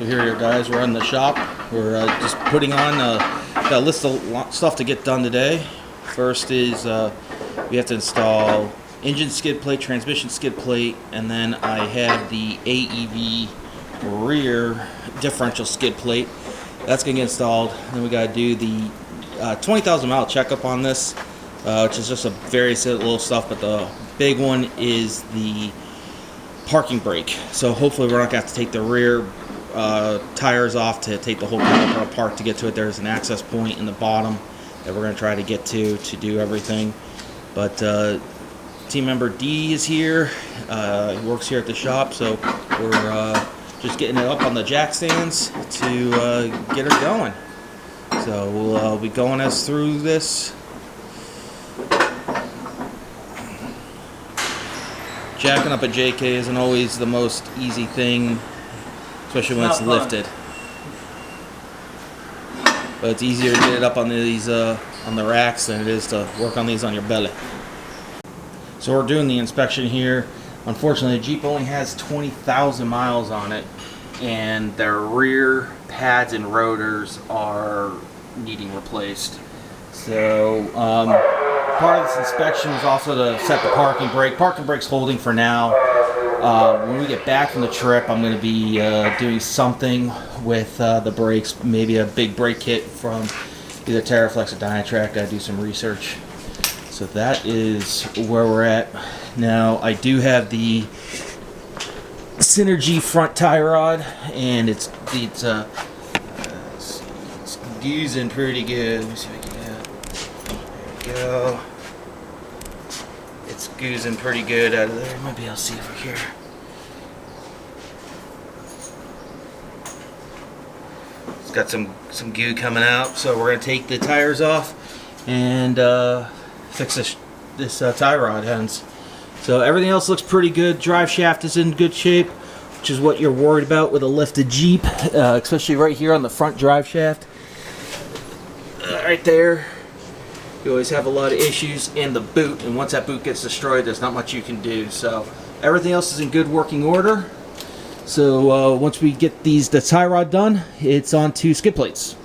So here you guys, we're in the shop. We're just putting on got a list of stuff to get done today. First is we have to install engine skid plate, transmission skid plate, and then I have the AEV rear differential skid plate. That's going to get installed. Then we got to do the 20,000 mile checkup on this, which is just a various little stuff, but the big one is the parking brake. So hopefully we're not going to have to take the rear tires off to take the whole car apart to get to it. There's an access point in the bottom that we're going to try to get to do everything. But team member D is here. He works here at the shop, so we're just getting it up on the jack stands to get her going. So we'll be going us through this. Jacking up a JK isn't always the most easy thing, especially when it's lifted. But it's easier to get it up on these on the racks than it is to work on these on your belly. So we're doing the inspection here. Unfortunately, the Jeep only has 20,000 miles on it, and their rear pads and rotors are needing replaced. So part of this inspection is also to set the parking brake. Parking brake's holding for now. When we get back from the trip, I'm going to be doing something with the brakes, maybe a big brake kit from either Terraflex or Dynatrac. Got to do some research. So that is where we're at. Now, I do have the Synergy front tie rod, and it's goozing pretty good. Let me see if I can get it. There we go. It's goozing pretty good out of there. Maybe I'll see over here. It's got some goo coming out, so we're gonna take the tires off and fix this tie rod ends. So everything else looks pretty good. Drive shaft is in good shape, which is what you're worried about with a lifted Jeep, especially right here on the front drive shaft. Right there, you always have a lot of issues in the boot, and once that boot gets destroyed, there's not much you can do. So everything else is in good working order. So once we get the tie rod done, it's on to skid plates.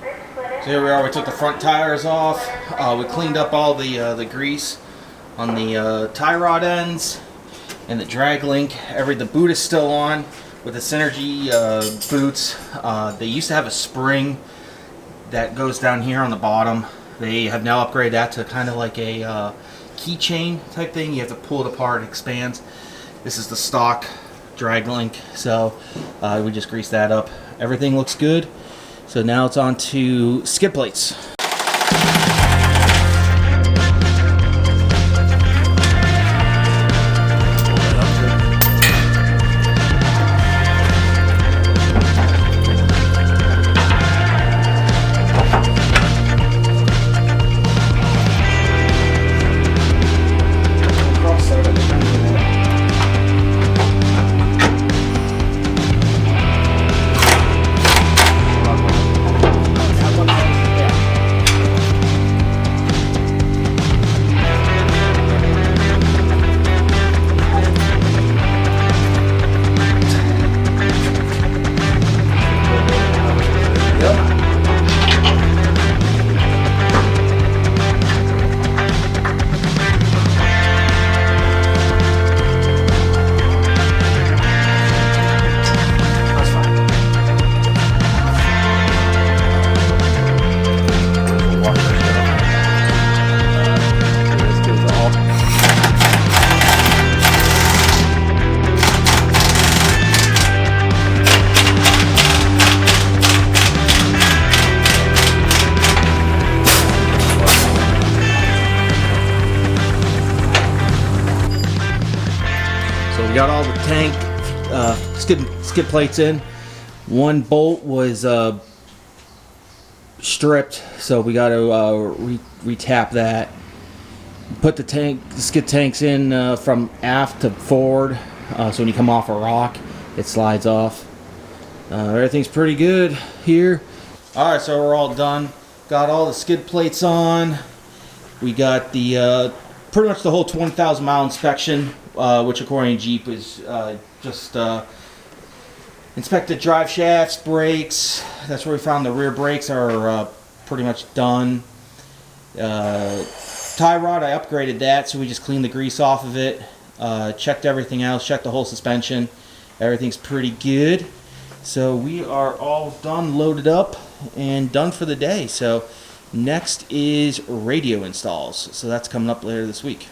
So here we are. We took the front tires off. We cleaned up all the grease on the tie rod ends and the drag link. The boot is still on with the Synergy boots. They used to have a spring that goes down here on the bottom. They have now upgraded that to kind of like a keychain type thing. You have to pull it apart, it expands. This is the stock drag link, so we just greased that up. Everything looks good. So now it's on to skid plates. We got all the tank skid plates in. One bolt was stripped, so we got to retap that. Put the skid tanks in from aft to forward, so when you come off a rock, it slides off. Everything's pretty good here. All right, so we're all done. Got all the skid plates on. We got the pretty much the whole 20,000 mile inspection, which according to Jeep is just Inspected drive shafts, brakes. That's where we found the rear brakes are pretty much done. Tie rod, I upgraded that, so we just cleaned the grease off of it. Checked everything else, checked the whole suspension. Everything's pretty good. So we are all done, loaded up, and done for the day. So next is radio installs. So that's coming up later this week.